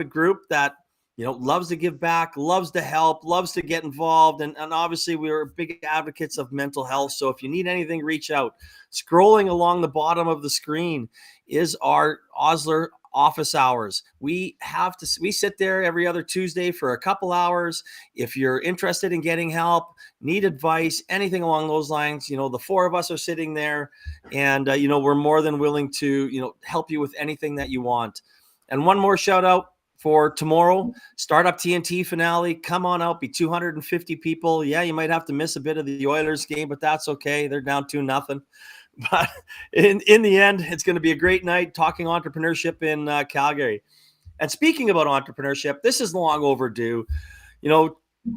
group that, loves to give back, loves to help, loves to get involved. And obviously we're big advocates of mental health. So if you need anything, reach out. Scrolling along the bottom of the screen is our Osler office hours. We sit there every other Tuesday for a couple hours. If you're interested in getting help, need advice, anything along those lines, the four of us are sitting there, and we're more than willing to, help you with anything that you want. And one more shout out for tomorrow, Startup TNT finale. Come on out, be 250 people. Yeah, you might have to miss a bit of the Oilers game, but that's okay. They're down 2-0. But in the end, it's going to be a great night talking entrepreneurship in Calgary. And speaking about entrepreneurship, this is long overdue.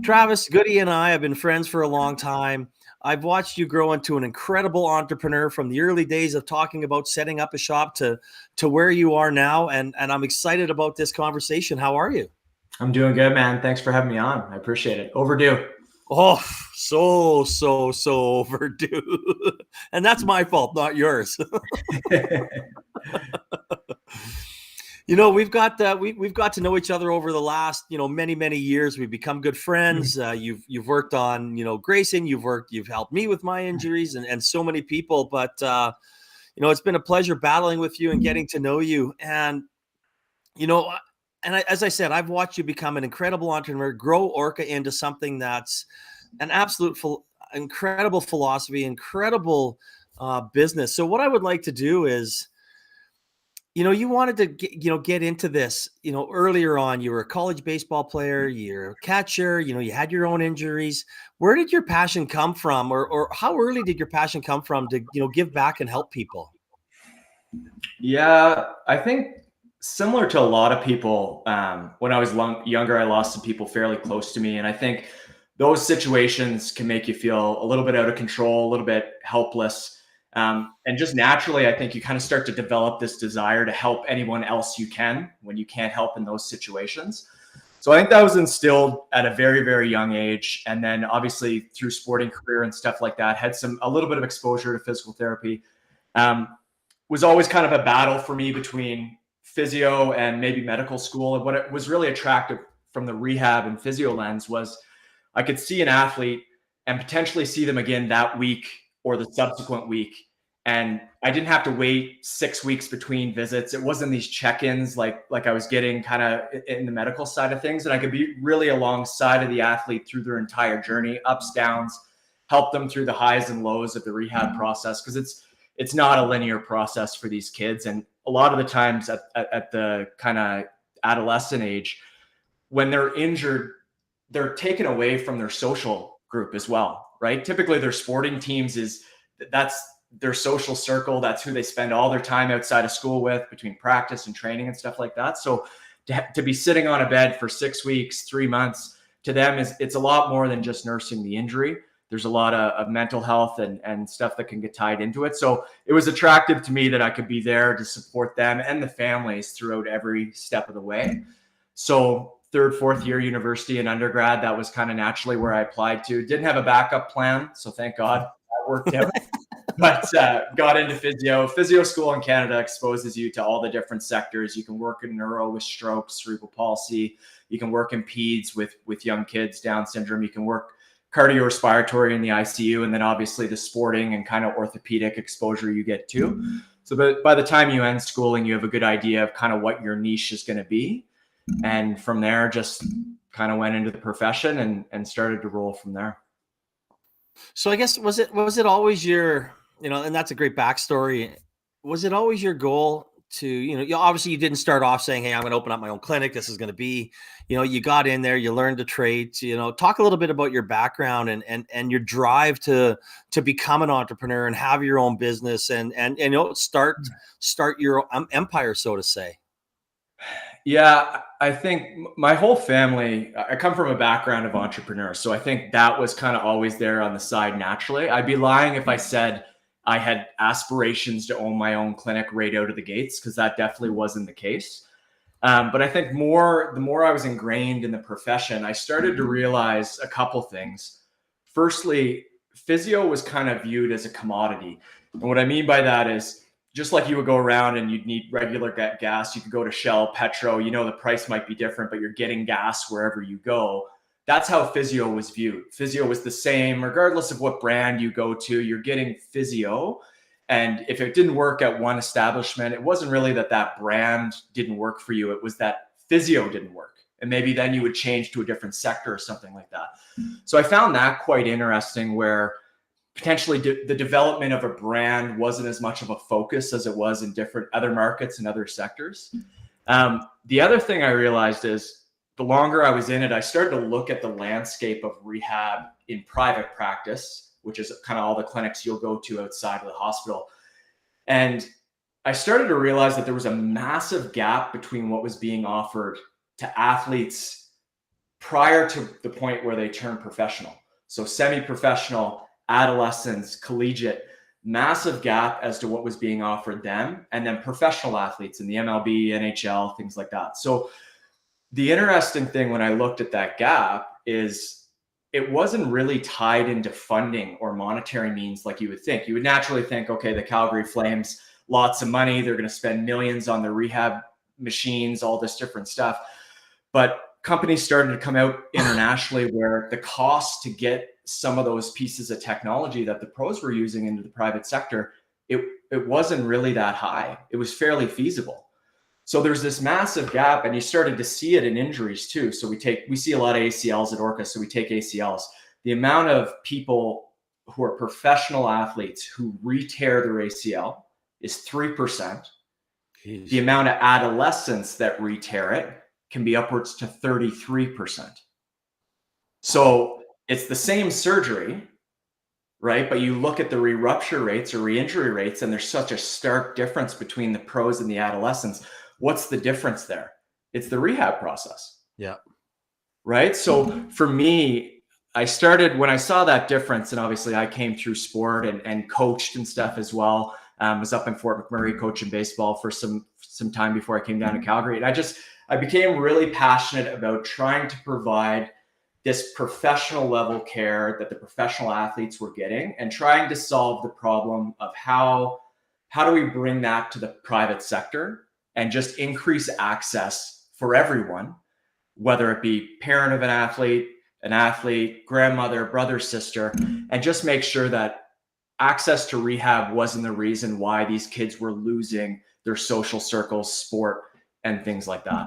Travis Gaudet and I have been friends for a long time. I've watched you grow into an incredible entrepreneur from the early days of talking about setting up a shop to where you are now. And I'm excited about this conversation. How are you? I'm doing good, man. Thanks for having me on. I appreciate it. Overdue. Oh, so overdue. And that's my fault, not yours. We've got to know each other over the last, many years. We've become good friends. You've worked on, Grayson, you've helped me with my injuries and so many people, but it's been a pleasure battling with you and getting to know you. And, as I said, I've watched you become an incredible entrepreneur, grow Orka into something that's an absolute incredible philosophy, incredible business. So what I would like to do is, you wanted to get into this, earlier on. You were a college baseball player, you're a catcher, you had your own injuries. Where did your passion come from, or how early did your passion come from to, give back and help people? Yeah, I think similar to a lot of people, when I was younger, I lost some people fairly close to me. And I think those situations can make you feel a little bit out of control, a little bit helpless. And just naturally, I think you kind of start to develop this desire to help anyone else you can when you can't help in those situations. So I think that was instilled at a very, very young age. And then obviously through sporting career and stuff like that, had a little bit of exposure to physical therapy. Was always kind of a battle for me between physio and maybe medical school. And what was really attractive from the rehab and physio lens was I could see an athlete and potentially see them again that week or the subsequent week. And I didn't have to wait 6 weeks between visits. It wasn't these check-ins like I was getting kind of in the medical side of things. And I could be really alongside of the athlete through their entire journey, ups, downs, help them through the highs and lows of the rehab process. Because it's not a linear process for these kids. And a lot of the times at the kind of adolescent age, when they're injured, they're taken away from their social group as well, right? Typically their sporting teams that's their social circle. That's who they spend all their time outside of school with, between practice and training and stuff like that. So to be sitting on a bed for 6 weeks, 3 months, to them it's a lot more than just nursing the injury. There's a lot of mental health and stuff that can get tied into it. So it was attractive to me that I could be there to support them and the families throughout every step of the way. So third, fourth year university and undergrad, that was kind of naturally where I applied to. Didn't have a backup plan, so thank God that worked out. But got into physio. Physio school in Canada exposes you to all the different sectors. You can work in neuro with stroke, cerebral palsy. You can work in peds with young kids, Down syndrome. You can work cardiorespiratory in the ICU, and then obviously the sporting and kind of orthopedic exposure you get too. So by the time you end schooling, you have a good idea of kind of what your niche is going to be. And from there, just kind of went into the profession and started to roll from there. So I guess, was it always your, and that's a great backstory. Was it always your goal to, obviously you didn't start off saying, hey, I'm going to open up my own clinic. This is going to be, you got in there, you learned the trades, talk a little bit about your background and your drive to become an entrepreneur and have your own business and start your empire, so to say. Yeah, I think my whole family, I come from a background of entrepreneurs. So I think that was kind of always there on the side naturally. I'd be lying if I said I had aspirations to own my own clinic right out of the gates, because that definitely wasn't the case. But I think the more I was ingrained in the profession, I started to realize a couple things. Firstly, physio was kind of viewed as a commodity. And what I mean by that is just like you would go around and you'd need regular gas, you could go to Shell, Petro, the price might be different, but you're getting gas wherever you go. That's how physio was viewed. Physio was the same, regardless of what brand you go to, you're getting physio. And if it didn't work at one establishment, it wasn't really that brand didn't work for you. It was that physio didn't work. And maybe then you would change to a different sector or something like that. So I found that quite interesting, where potentially the development of a brand wasn't as much of a focus as it was in different other markets and other sectors. The other thing I realized is the longer I was in it, I started to look at the landscape of rehab in private practice, which is kind of all the clinics you'll go to outside of the hospital. And I started to realize that there was a massive gap between what was being offered to athletes prior to the point where they turn professional. So semi-professional, adolescents, collegiate, massive gap as to what was being offered them, and then professional athletes in the MLB, NHL, things like that. So the interesting thing when I looked at that gap is it wasn't really tied into funding or monetary means like you would think. You would naturally think, okay, the Calgary Flames, lots of money, they're going to spend millions on their rehab machines, all this different stuff. But companies started to come out internationally where the cost to get some of those pieces of technology that the pros were using into the private sector, it wasn't really that high. It was fairly feasible. So there's this massive gap, and you started to see it in injuries too. So we see a lot of ACLs at Orka, so we take ACLs. The amount of people who are professional athletes who re-tear their ACL is 3%. Jeez. The amount of adolescents that re-tear it can be upwards to 33%. So it's the same surgery, right? But you look at the re-rupture rates or re-injury rates, and there's such a stark difference between the pros and the adolescents. What's the difference there? It's the rehab process. Yeah. Right. So for me, I started when I saw that difference, and obviously I came through sport and coached and stuff as well. Was up in Fort McMurray coaching baseball for some time before I came down to Calgary. And I became really passionate about trying to provide this professional level care that the professional athletes were getting, and trying to solve the problem of how do we bring that to the private sector and just increase access for everyone, whether it be parent of an athlete, grandmother, brother, sister, and just make sure that access to rehab wasn't the reason why these kids were losing their social circles, sport, and things like that.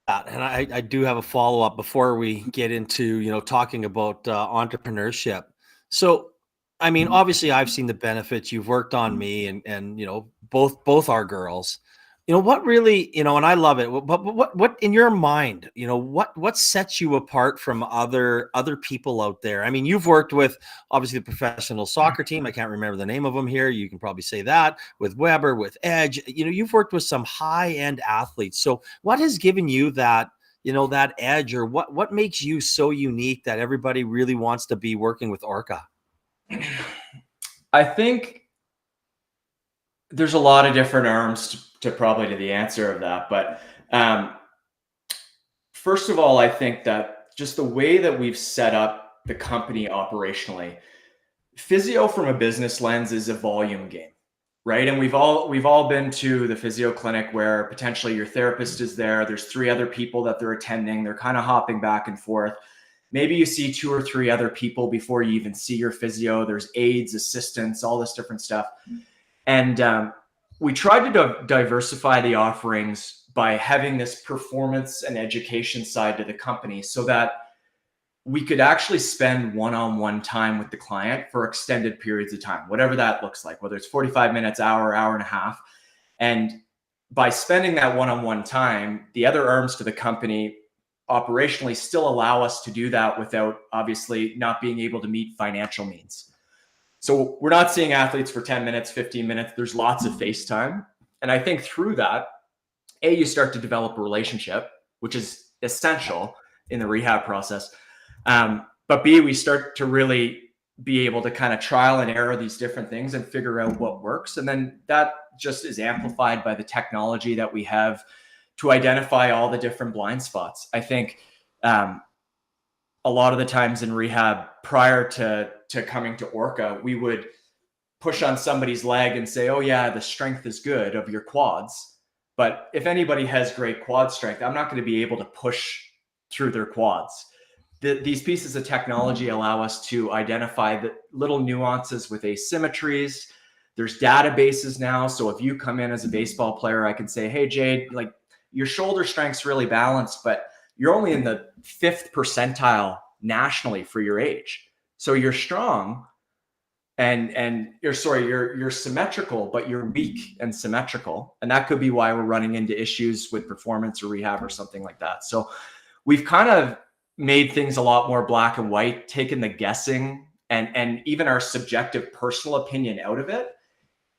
And I do have a follow-up before we get into, talking about entrepreneurship. So, I mean, obviously I've seen the benefits. You've worked on me and both our girls. What really, and I love it. But what in your mind, what sets you apart from other people out there? I mean, you've worked with obviously the professional soccer team. I can't remember the name of them here. You can probably say that, with Weber, with Edge. You've worked with some high-end athletes. So what has given you that, that edge, or what makes you so unique that everybody really wants to be working with Orka? I think there's a lot of different arms to the answer of that. But first of all, I think that just the way that we've set up the company operationally, physio from a business lens is a volume game, right? And we've all been to the physio clinic where potentially your therapist is there. There's 3 other people that they're attending. They're kind of hopping back and forth. Maybe you see 2 or 3 other people before you even see your physio. There's aides, assistants, all this different stuff. And we tried to diversify the offerings by having this performance and education side to the company, so that we could actually spend one-on-one time with the client for extended periods of time, whatever that looks like, whether it's 45 minutes, hour and a half. And by spending that one-on-one time, the other arms to the company operationally still allow us to do that without obviously not being able to meet financial means. So we're not seeing athletes for 10 minutes, 15 minutes. There's lots of FaceTime. And I think through that, you start to develop a relationship, which is essential in the rehab process. But B, we start to really be able to kind of trial and error these different things and figure out what works. And then that just is amplified by the technology that we have to identify all the different blind spots. I think a lot of the times in rehab prior to coming to Orka, we would push on somebody's leg and say, oh yeah, the strength is good of your quads. But if anybody has great quad strength, I'm not going to be able to push through their quads. These pieces of technology allow us to identify the little nuances with asymmetries. There's databases now. So if you come in as a baseball player, I can say, hey, Jade, like your shoulder strength's really balanced, but you're only in the 5th percentile nationally for your age. So you're strong and you're symmetrical, but you're weak and symmetrical. And that could be why we're running into issues with performance or rehab or something like that. So we've kind of made things a lot more black and white, taken the guessing and even our subjective personal opinion out of it.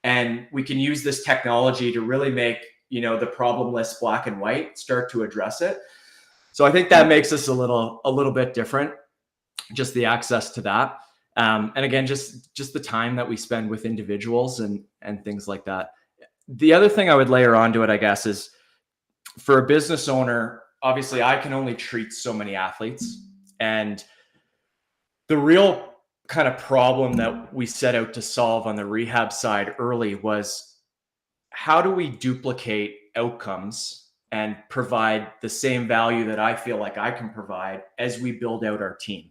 And we can use this technology to really make, the problem list black and white, start to address it. So I think that makes us a little bit different, just the access to that. And again, just the time that we spend with individuals and things like that. The other thing I would layer onto it, I guess, is for a business owner, obviously I can only treat so many athletes. And the real kind of problem that we set out to solve on the rehab side early was, how do we duplicate outcomes and provide the same value that I feel like I can provide as we build out our team?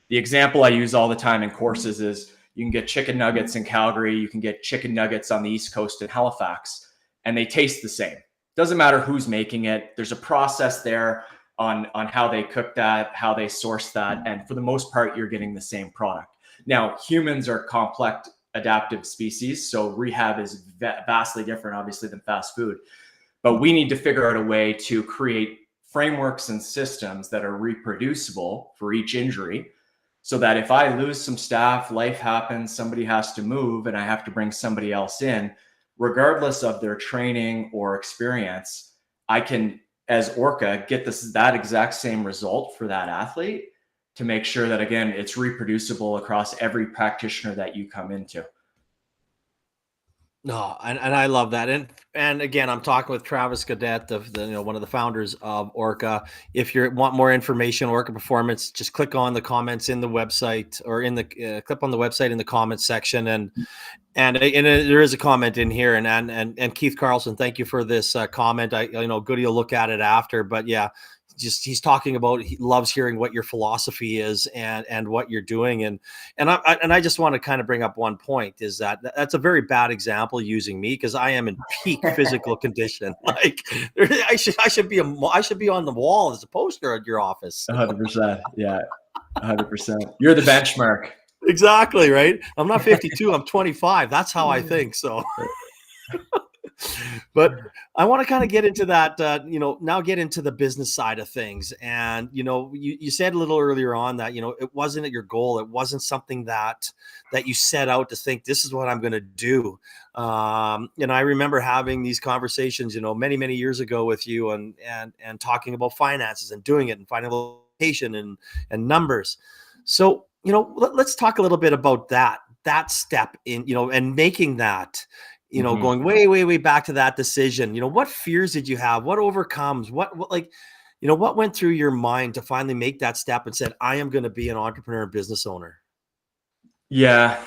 The example I use all the time in courses is you can get chicken nuggets in Calgary, you can get chicken nuggets on the East Coast in Halifax, and they taste the same. Doesn't matter who's making it. There's a process there on how they cook that, how they source that. And for the most part, you're getting the same product. Now, humans are complex adaptive species. So rehab is vastly different, obviously, than fast food. But we need to figure out a way to create frameworks and systems that are reproducible for each injury, so that if I lose some staff, life happens, somebody has to move, and I have to bring somebody else in, regardless of their training or experience, I can, as Orka, get that exact same result for that athlete, to make sure that, again, it's reproducible across every practitioner that you come into. No, and I love that. And again, I'm talking with Travis Gaudet, one of the founders of Orka. If you want more information, Orka Performance, just click on the comments in the website, or in the click on the website in the comments section, and there is a comment in here. And Keith Carlson, thank you for this comment. Goody will look at it after, but yeah. He's talking about, he loves hearing what your philosophy is and what you're doing. And I just want to kind of bring up one point, is that's a very bad example using me, because I am in peak physical condition. Like I should be on the wall as a poster at your office. 100%. Yeah. 100%. You're the benchmark. Exactly. Right. I'm not 52. I'm 25. That's how I think. So but I want to kind of get into that, now get into the business side of things. And, you said a little earlier on that, it wasn't your goal. It wasn't something that you set out to think, this is what I'm going to do. And I remember having these conversations, many, many years ago with you, and talking about finances and doing it and finding a location and numbers. So, let's talk a little bit about that step in, and making that, going way, way, way back to that decision. What fears did you have? What overcomes? What went through your mind to finally make that step and said, I am going to be an entrepreneur and business owner? Yeah,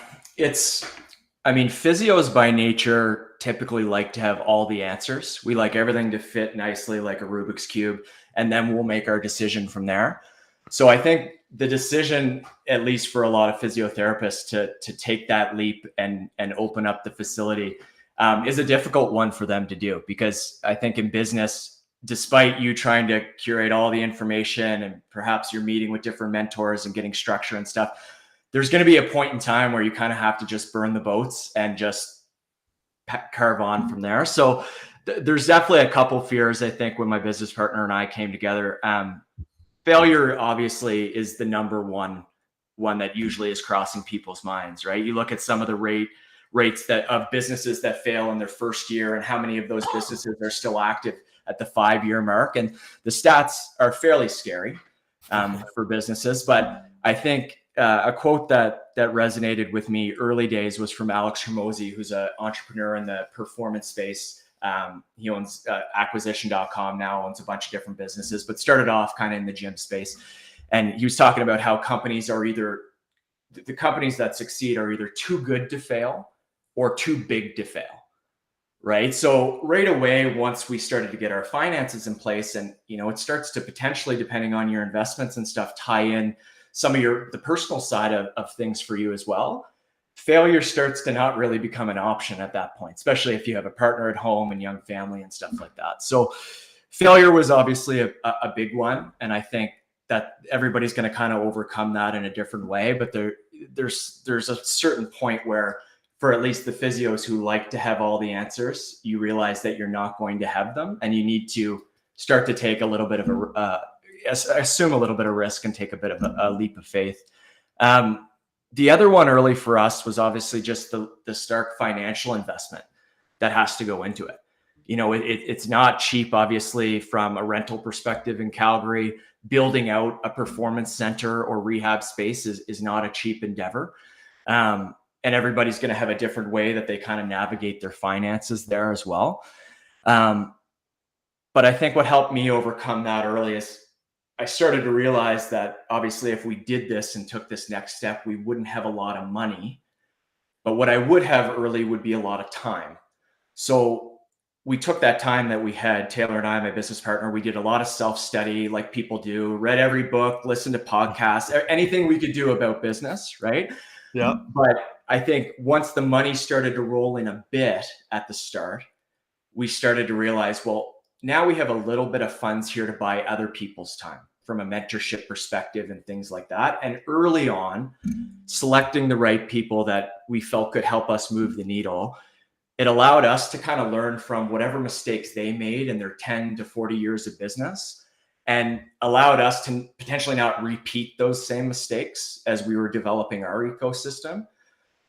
physios by nature typically like to have all the answers. We like everything to fit nicely like a Rubik's Cube, and then we'll make our decision from there. So I think the decision, at least for a lot of physiotherapists, to take that leap and open up the facility is a difficult one for them to do, because I think in business, despite you trying to curate all the information and perhaps you're meeting with different mentors and getting structure and stuff, there's going to be a point in time where you kind of have to just burn the boats and just carve on from there. So there's definitely a couple fears, I think, when my business partner and I came together. Failure obviously is the number one that usually is crossing people's minds, right? You look at some of the rates of businesses that fail in their first year, and how many of those businesses are still active at the 5-year mark. And the stats are fairly scary for businesses. But I think a quote that resonated with me early days was from Alex Hormozi, who's an entrepreneur in the performance space. He owns acquisition.com now, owns a bunch of different businesses, but started off kind of in the gym space. And he was talking about how the companies that succeed are either too good to fail or too big to fail. Right. So right away, once we started to get our finances in place, and, it starts to potentially, depending on your investments and stuff, tie in some of the personal side of things for you as well. Failure starts to not really become an option at that point, especially if you have a partner at home and young family and stuff like that. So failure was obviously a big one. And I think that everybody's going to kind of overcome that in a different way. But there's a certain point where, for at least the physios who like to have all the answers, you realize that you're not going to have them, and you need to start to take a little bit of assume a little bit of risk and take a bit of a leap of faith. The other one early for us was obviously just the stark financial investment that has to go into it. It's not cheap, obviously, from a rental perspective in Calgary. Building out a performance center or rehab space is not a cheap endeavor. And everybody's going to have a different way that they kind of navigate their finances there as well. But I think what helped me overcome that early is I started to realize that obviously if we did this and took this next step, we wouldn't have a lot of money. But what I would have early would be a lot of time. So we took that time that we had, Taylor and I, my business partner, we did a lot of self-study like people do, read every book, listened to podcasts, anything we could do about business, right? Yeah. But I think once the money started to roll in a bit at the start, we started to realize, well, now we have a little bit of funds here to buy other people's time from a mentorship perspective and things like that. And early on, selecting the right people that we felt could help us move the needle, it allowed us to kind of learn from whatever mistakes they made in their 10 to 40 years of business, and allowed us to potentially not repeat those same mistakes as we were developing our ecosystem.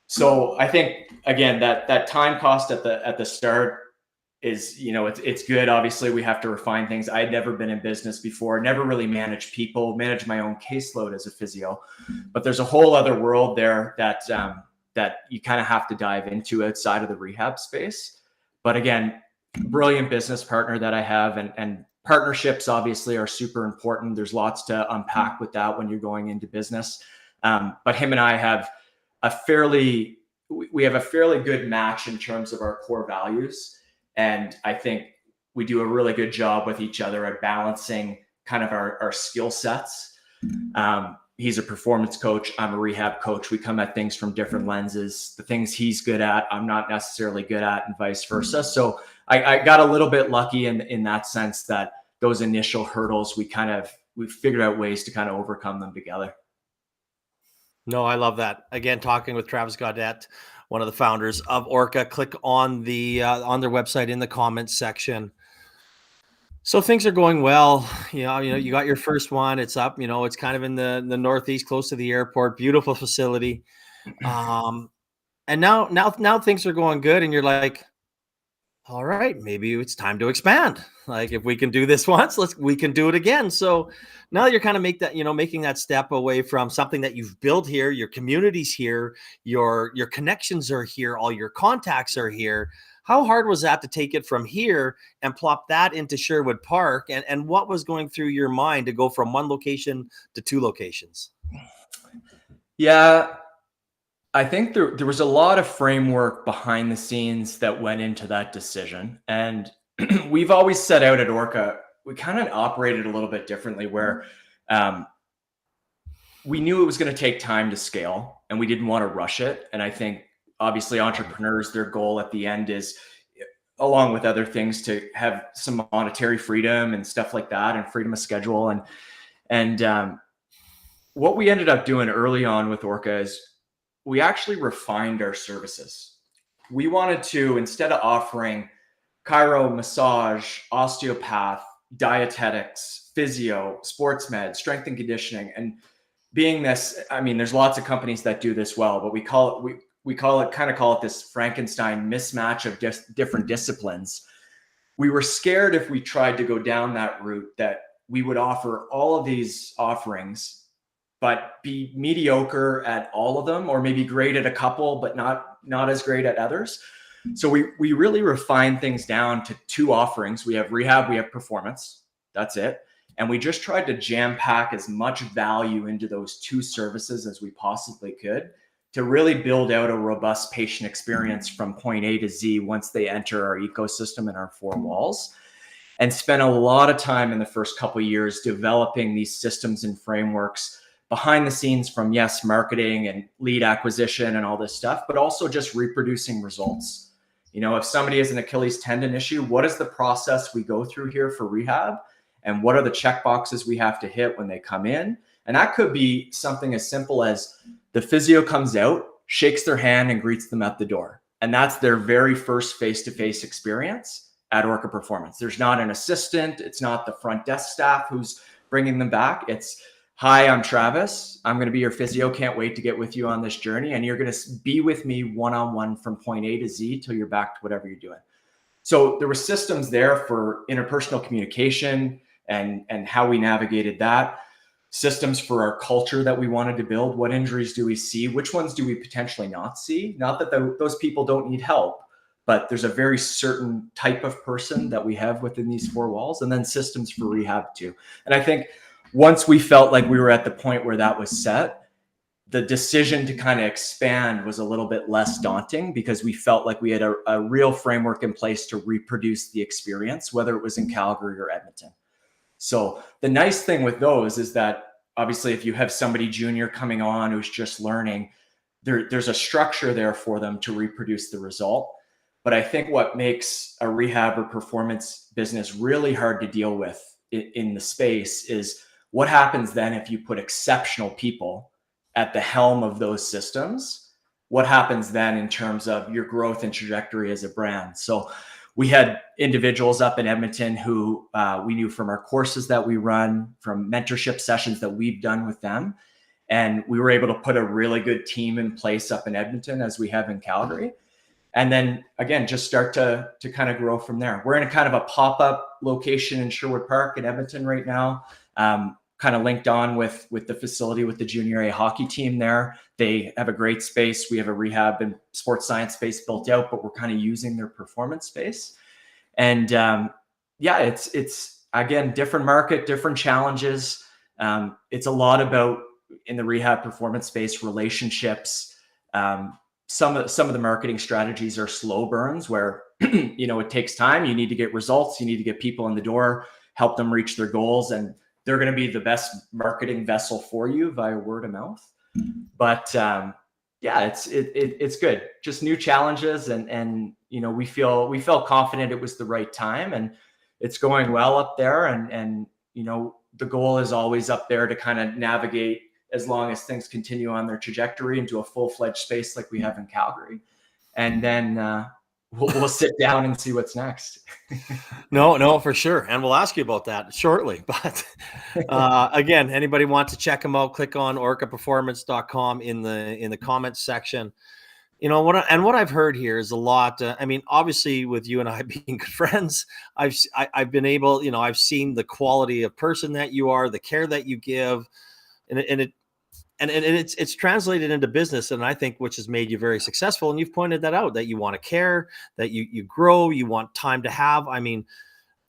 So I think, again, that time cost at the start is, it's good. Obviously we have to refine things. I had never been in business before, never really managed people, managed my own caseload as a physio, but there's a whole other world there that you kind of have to dive into outside of the rehab space. But again, brilliant business partner that I have, and partnerships obviously are super important. There's lots to unpack with that when you're going into business. But him and I have a fairly good match in terms of our core values. And I think we do a really good job with each other at balancing kind of our skill sets. He's a performance coach. I'm a rehab coach. We come at things from different lenses. The things he's good at, I'm not necessarily good at, and vice versa. So I got a little bit lucky in that sense, that those initial hurdles, we figured out ways to kind of overcome them together. No, I love that. Again, talking with Travis Gaudet, one of the founders of Orka. Click on on their website in the comments section. So things are going well. You got your first one. It's up. It's kind of in the Northeast, close to the airport. Beautiful facility. And now things are going good, and you're like, all right, maybe it's time to expand. Like, if we can do this once, we can do it again. So now you're kind of making that step away from something that you've built here. Your community's here, your connections are here, all your contacts are here. How hard was that to take it from here and plop that into Sherwood Park? And what was going through your mind to go from one location to two locations? Yeah, I think there was a lot of framework behind the scenes that went into that decision. And we've always set out at Orka, we kind of operated a little bit differently, where we knew it was going to take time to scale, and we didn't want to rush it. And I think obviously entrepreneurs, their goal at the end is, along with other things, to have some monetary freedom and stuff like that, and freedom of schedule. And what we ended up doing early on with Orka is we actually refined our services. We wanted to, instead of offering chiro, massage, osteopath, dietetics, physio, sports med, strength and conditioning, and being this, I mean, there's lots of companies that do this well, but we call it this Frankenstein mismatch of different disciplines. We were scared if we tried to go down that route that we would offer all of these offerings, but be mediocre at all of them, or maybe great at a couple, but not as great at others. So we really refined things down to two offerings. We have rehab, we have performance. That's it. And we just tried to jam pack as much value into those two services as we possibly could, to really build out a robust patient experience from point A to Z once they enter our ecosystem and our four walls, and spent a lot of time in the first couple of years developing these systems and frameworks behind the scenes from, yes, marketing and lead acquisition and all this stuff, but also just reproducing results. If somebody has an Achilles tendon issue, what is the process we go through here for rehab? And what are the check boxes we have to hit when they come in? And that could be something as simple as the physio comes out, shakes their hand, and greets them at the door. And that's their very first face-to-face experience at Orka Performance. There's not an assistant. It's not the front desk staff who's bringing them back. It's, hi, I'm Travis. I'm going to be your physio. Can't wait to get with you on this journey. And you're going to be with me one-on-one from point A to Z till you're back to whatever you're doing. So there were systems there for interpersonal communication and how we navigated that. Systems for our culture that we wanted to build. What injuries do we see? Which ones do we potentially not see? Not that those people don't need help, but there's a very certain type of person that we have within these four walls, and then systems for rehab too. And I think once we felt like we were at the point where that was set, the decision to kind of expand was a little bit less daunting because we felt like we had a real framework in place to reproduce the experience, whether it was in Calgary or Edmonton. So the nice thing with those is that obviously if you have somebody junior coming on who's just learning, there's a structure there for them to reproduce the result. But I think what makes a rehab or performance business really hard to deal with in the space is what happens then if you put exceptional people at the helm of those systems. What happens then in terms of your growth and trajectory as a brand? So we had individuals up in Edmonton who we knew from our courses that we run, from mentorship sessions that we've done with them. And we were able to put a really good team in place up in Edmonton as we have in Calgary. And then again, just start to kind of grow from there. We're in a kind of a pop-up location in Sherwood Park in Edmonton right now, kind of linked on with the facility with the junior A hockey team there. They have a great space. We have a rehab and sports science space built out, but we're kind of using their performance space. And it's again, different market, different challenges. It's a lot about in the rehab performance space, relationships. Some of the marketing strategies are slow burns where, it takes time. You need to get results. You need to get people in the door, help them reach their goals. And they're going to be the best marketing vessel for you via word of mouth. But it's good. Just new challenges. And we felt confident it was the right time, and it's going well up there. And the goal is always up there to kind of navigate as long as things continue on their trajectory into a full-fledged space like we have in Calgary. And then we'll sit down and see what's next. No, for sure. And we'll ask you about that shortly. But again, anybody wants to check them out, click on orkaperformance.com in the comments section. What I've heard here is a lot. Obviously with you and I being good friends, I've been able, I've seen the quality of person that you are, the care that you give, and it's translated into business, and I think which has made you very successful. And you've pointed that out, that you want to care, that you grow, you want time to have. I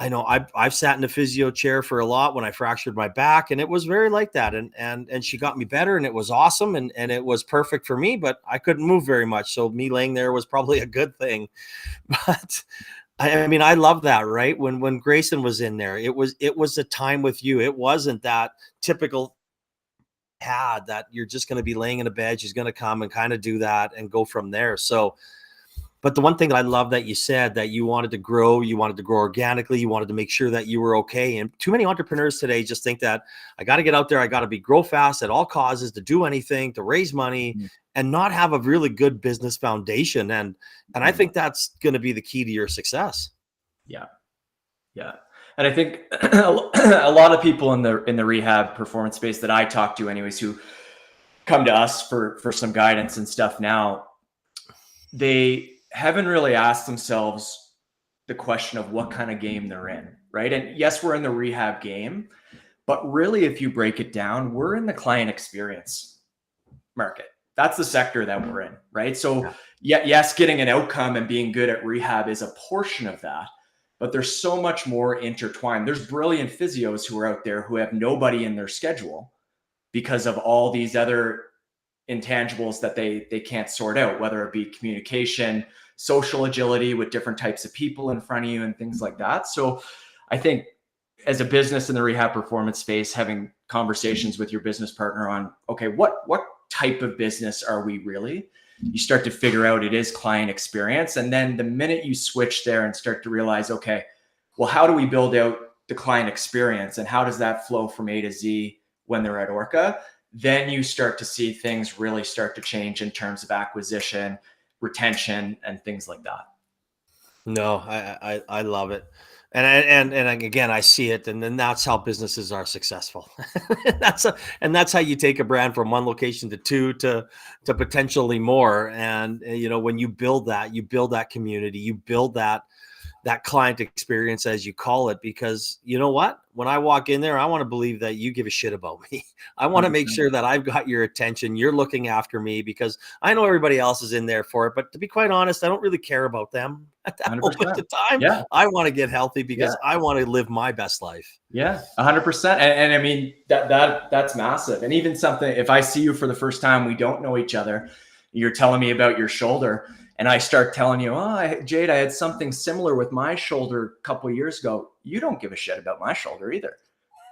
know I've sat in a physio chair for a lot when I fractured my back, and it was very like that. And she got me better, and it was awesome, and it was perfect for me, but I couldn't move very much. So me laying there was probably a good thing. But I love that, right? When Grayson was in there, it was a time with you. It wasn't that typical that you're just going to be laying in a bed. She's going to come and kind of do that and go from there. So, but the one thing that I love that you said, that you wanted to grow organically. You wanted to make sure that you were okay. And too many entrepreneurs today just think that I got to get out there. I got to grow fast at all causes, to do anything, to raise money, and not have a really good business foundation. And I think that's going to be the key to your success. Yeah. And I think a lot of people in the rehab performance space that I talk to anyways, who come to us for some guidance and stuff now, they haven't really asked themselves the question of what kind of game they're in, right? And yes, we're in the rehab game, but really if you break it down, we're in the client experience market. That's the sector that we're in, right? So yes, getting an outcome and being good at rehab is a portion of that. But there's so much more intertwined. There's brilliant physios who are out there who have nobody in their schedule because of all these other intangibles that they can't sort out, whether it be communication, social agility with different types of people in front of you, and things like that. So I think as a business in the rehab performance space, having conversations with your business partner on, okay, what type of business are we really? You start to figure out it is client experience. And then the minute you switch there and start to realize, okay, well, how do we build out the client experience and how does that flow from A to Z when they're at Orka? Then you start to see things really start to change in terms of acquisition, retention, and things like that. No, I love it. And again, I see it, and then that's how businesses are successful. That's how you take a brand from one location to two to potentially more. And when you build that community, you build that client experience, as you call it, because you know what? When I walk in there, I want to believe that you give a shit about me. I want to make sure that I've got your attention. You're looking after me, because I know everybody else is in there for it. But to be quite honest, I don't really care about them at that moment of time. Yeah. I want to get healthy because I want to live my best life. Yeah, 100%. And I mean, that's massive. And even something, if I see you for the first time, we don't know each other, you're telling me about your shoulder, and I start telling you, Jade, I had something similar with my shoulder a couple of years ago. You don't give a shit about my shoulder either.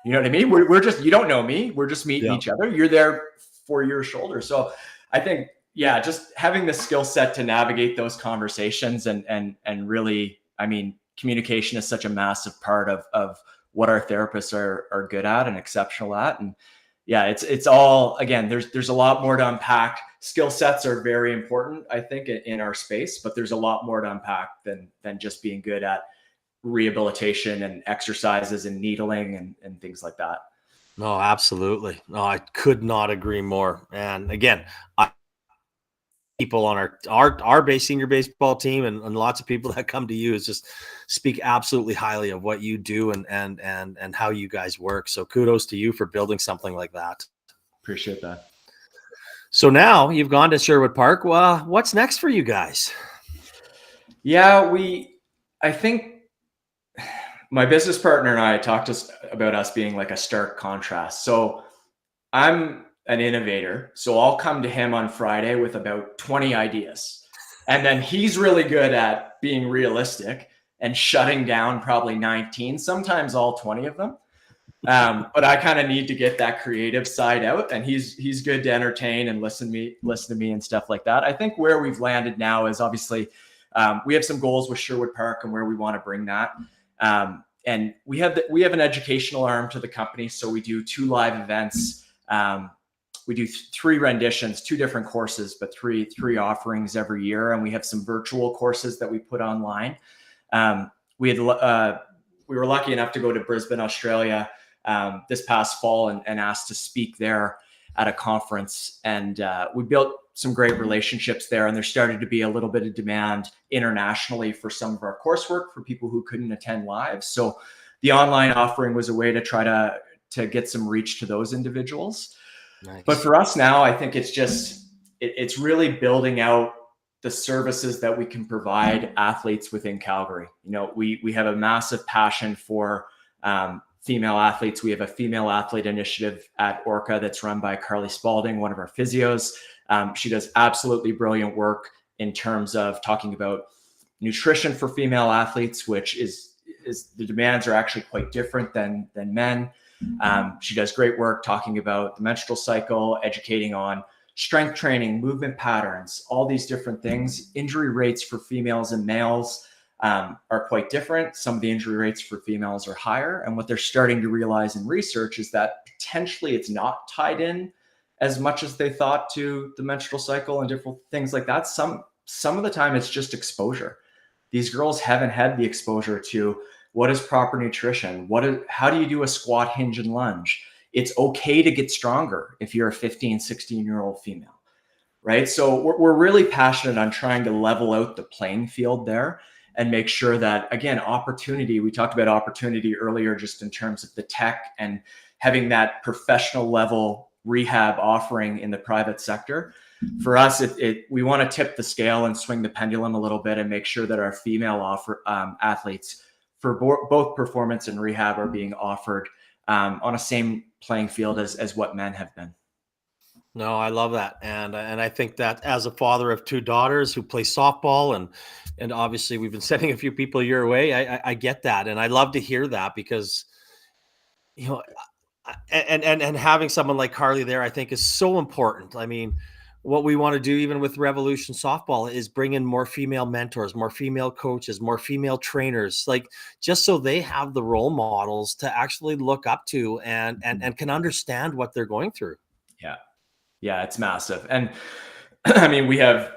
You know what I mean? We're just, you don't know me. We're just meeting each other. You're there for your shoulder. So I think, just having the skill set to navigate those conversations and really, I mean, communication is such a massive part of what our therapists are good at and exceptional at. And it's all, again, there's a lot more to unpack. Skill sets are very important, I think, in our space, but there's a lot more to unpack than just being good at rehabilitation and exercises and needling and things like that. No, absolutely. No, I could not agree more. And again, people on our base senior baseball team and lots of people that come to you is just speak absolutely highly of what you do and how you guys work. So kudos to you for building something like that. Appreciate that. So now you've gone to Sherwood Park. Well, what's next for you guys? Yeah, I think my business partner and I talked about us being like a stark contrast. So I'm an innovator, so I'll come to him on Friday with about 20 ideas. And then he's really good at being realistic and shutting down probably 19, sometimes all 20 of them. But I kind of need to get that creative side out, and he's good to entertain and listen to me and stuff like that. I think where we've landed now is obviously we have some goals with Sherwood Park and where we want to bring that. And we have an educational arm to the company, so we do 2 live events. We do 3 renditions, 2 different courses, but three offerings every year, and we have some virtual courses that we put online. We were lucky enough to go to Brisbane, Australia, this past fall and asked to speak there at a conference. And we built some great relationships there. And there started to be a little bit of demand internationally for some of our coursework for people who couldn't attend live. So the online offering was a way to try to get some reach to those individuals. Nice. But for us now, I think it's really building out the services that we can provide athletes within Calgary. You know, we have a massive passion for female athletes. We have a female athlete initiative at Orka that's run by Carly Spalding, one of our physios. She does absolutely brilliant work in terms of talking about nutrition for female athletes, which is the demands are actually quite different than men. She does great work talking about the menstrual cycle, educating on strength training, movement patterns, all these different things. Injury rates for females and males are quite different. Some of the injury rates for females are higher. And what they're starting to realize in research is that potentially it's not tied in as much as they thought to the menstrual cycle and different things like that. Some of the time it's just exposure. These girls haven't had the exposure to what is proper nutrition, how do you do a squat, hinge, and lunge. It's okay to get stronger if you're a 15, 16-year-old female, right? So we're really passionate on trying to level out the playing field there and make sure that, again, opportunity, we talked about opportunity earlier, just in terms of the tech and having that professional level rehab offering in the private sector. For us, we want to tip the scale and swing the pendulum a little bit and make sure that our female athletes for both performance and rehab are being offered on a same playing field as what men have been. No, I love that, and I think that as a father of two daughters who play softball, and obviously we've been sending a few people your way. I get that, and I love to hear that because you know, and having someone like Carly there, I think is so important. I mean, what we want to do, even with Revolution Softball, is bring in more female mentors, more female coaches, more female trainers, like just so they have the role models to actually look up to and can understand what they're going through. Yeah. Yeah, it's massive. And I mean, we have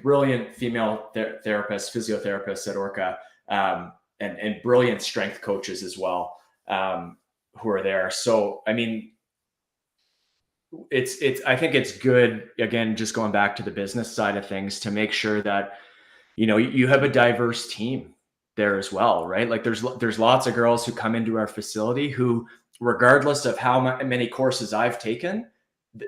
brilliant female therapists, physiotherapists at Orka, and brilliant strength coaches as well, who are there. So, I mean, I think it's good, again, just going back to the business side of things, to make sure that, you have a diverse team there as well, right? Like there's lots of girls who come into our facility who, regardless of how many courses I've taken,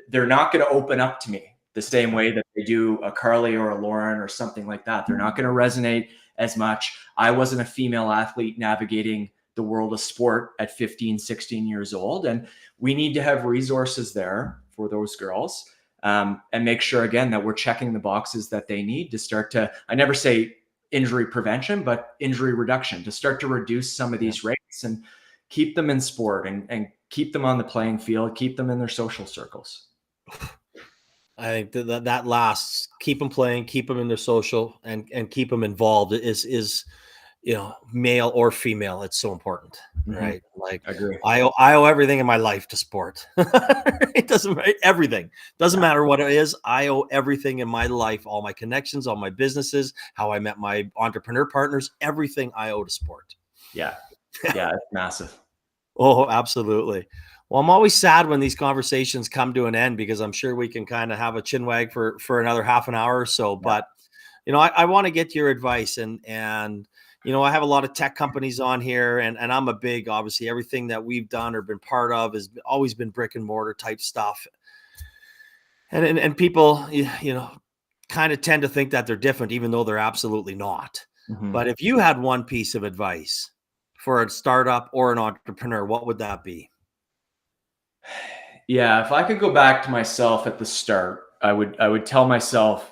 they're not going to open up to me the same way that they do a Carly or a Lauren or something like that. They're not going to resonate as much. I wasn't a female athlete navigating the world of sport at 15, 16 years old. And we need to have resources there for those girls, and make sure, again, that we're checking the boxes that they need to start to, I never say injury prevention, but injury reduction, to start to reduce some of these rates and keep them in sport, and keep them on the playing field, keep them in their social circles. I think that lasts. Keep them playing, keep them in their social, and keep them involved is male or female. It's so important, right? Like Agree. I owe everything in my life to sport. It doesn't everything doesn't matter what it is. I owe everything in my life, all my connections, all my businesses, how I met my entrepreneur partners, everything I owe to sport. Yeah, it's massive. Oh, absolutely. Well, I'm always sad when these conversations come to an end because I'm sure we can kind of have a chin wag for another half an hour or so. But I want to get your advice, and I have a lot of tech companies on here, and I'm a big, obviously, everything that we've done or been part of has always been brick and mortar type stuff. And people, kind of tend to think that they're different, even though they're absolutely not. But if you had one piece of advice for a startup or an entrepreneur, what would that be? Yeah, if I could go back to myself at the start, I would tell myself,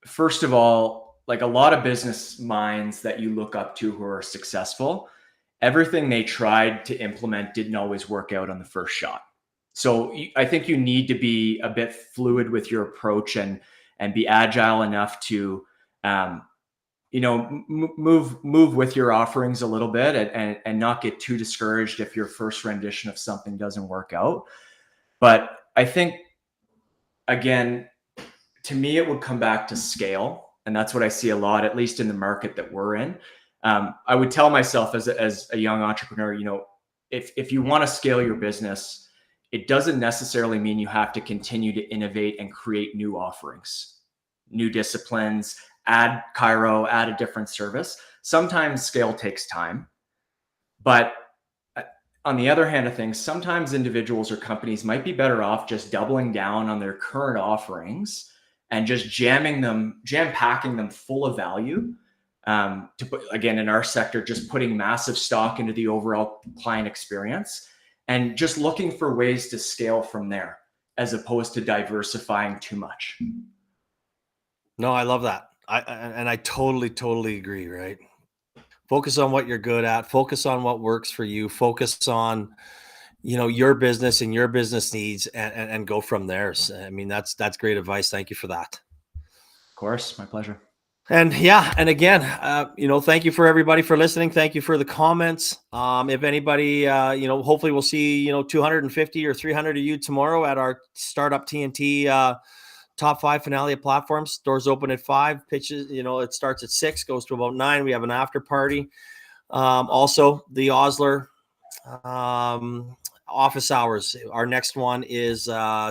first of all, like a lot of business minds that you look up to who are successful, everything they tried to implement didn't always work out on the first shot. So I think you need to be a bit fluid with your approach, and be agile enough to, move with your offerings a little bit, and not get too discouraged if your first rendition of something doesn't work out. But I think, again, to me, it would come back to scale. And that's what I see a lot, at least in the market that we're in. I would tell myself as a young entrepreneur, if you want to scale your business, it doesn't necessarily mean you have to continue to innovate and create new offerings, new disciplines, add chiro, add a different service. Sometimes scale takes time. But on the other hand of things, sometimes individuals or companies might be better off just doubling down on their current offerings and just jam-packing them full of value. To put, again, in our sector, just putting massive stock into the overall client experience, and just looking for ways to scale from there, as opposed to diversifying too much. No, I love that. I totally agree, right? Focus on what you're good at, focus on what works for you, focus on, your business and your business needs, and go from there. So, I mean, that's great advice. Thank you for that. Of course, my pleasure. And and again, thank you for everybody for listening. Thank you for the comments. If anybody, hopefully we'll see, 250 or 300 of you tomorrow at our Startup TNT top 5 finale of platforms. Doors open at 5. Pitches, it starts at 6, goes to about 9. We have an after party. Also, the Osler office hours. Our next one is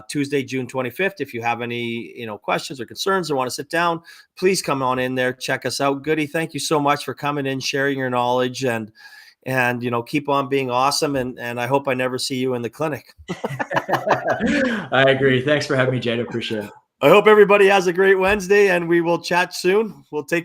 Tuesday, June 25th. If you have any, questions or concerns or want to sit down, please come on in there. Check us out. Goody, thank you so much for coming in, sharing your knowledge, and keep on being awesome. And I hope I never see you in the clinic. I agree. Thanks for having me, Jade. I appreciate it. I hope everybody has a great Wednesday, and we will chat soon. We'll take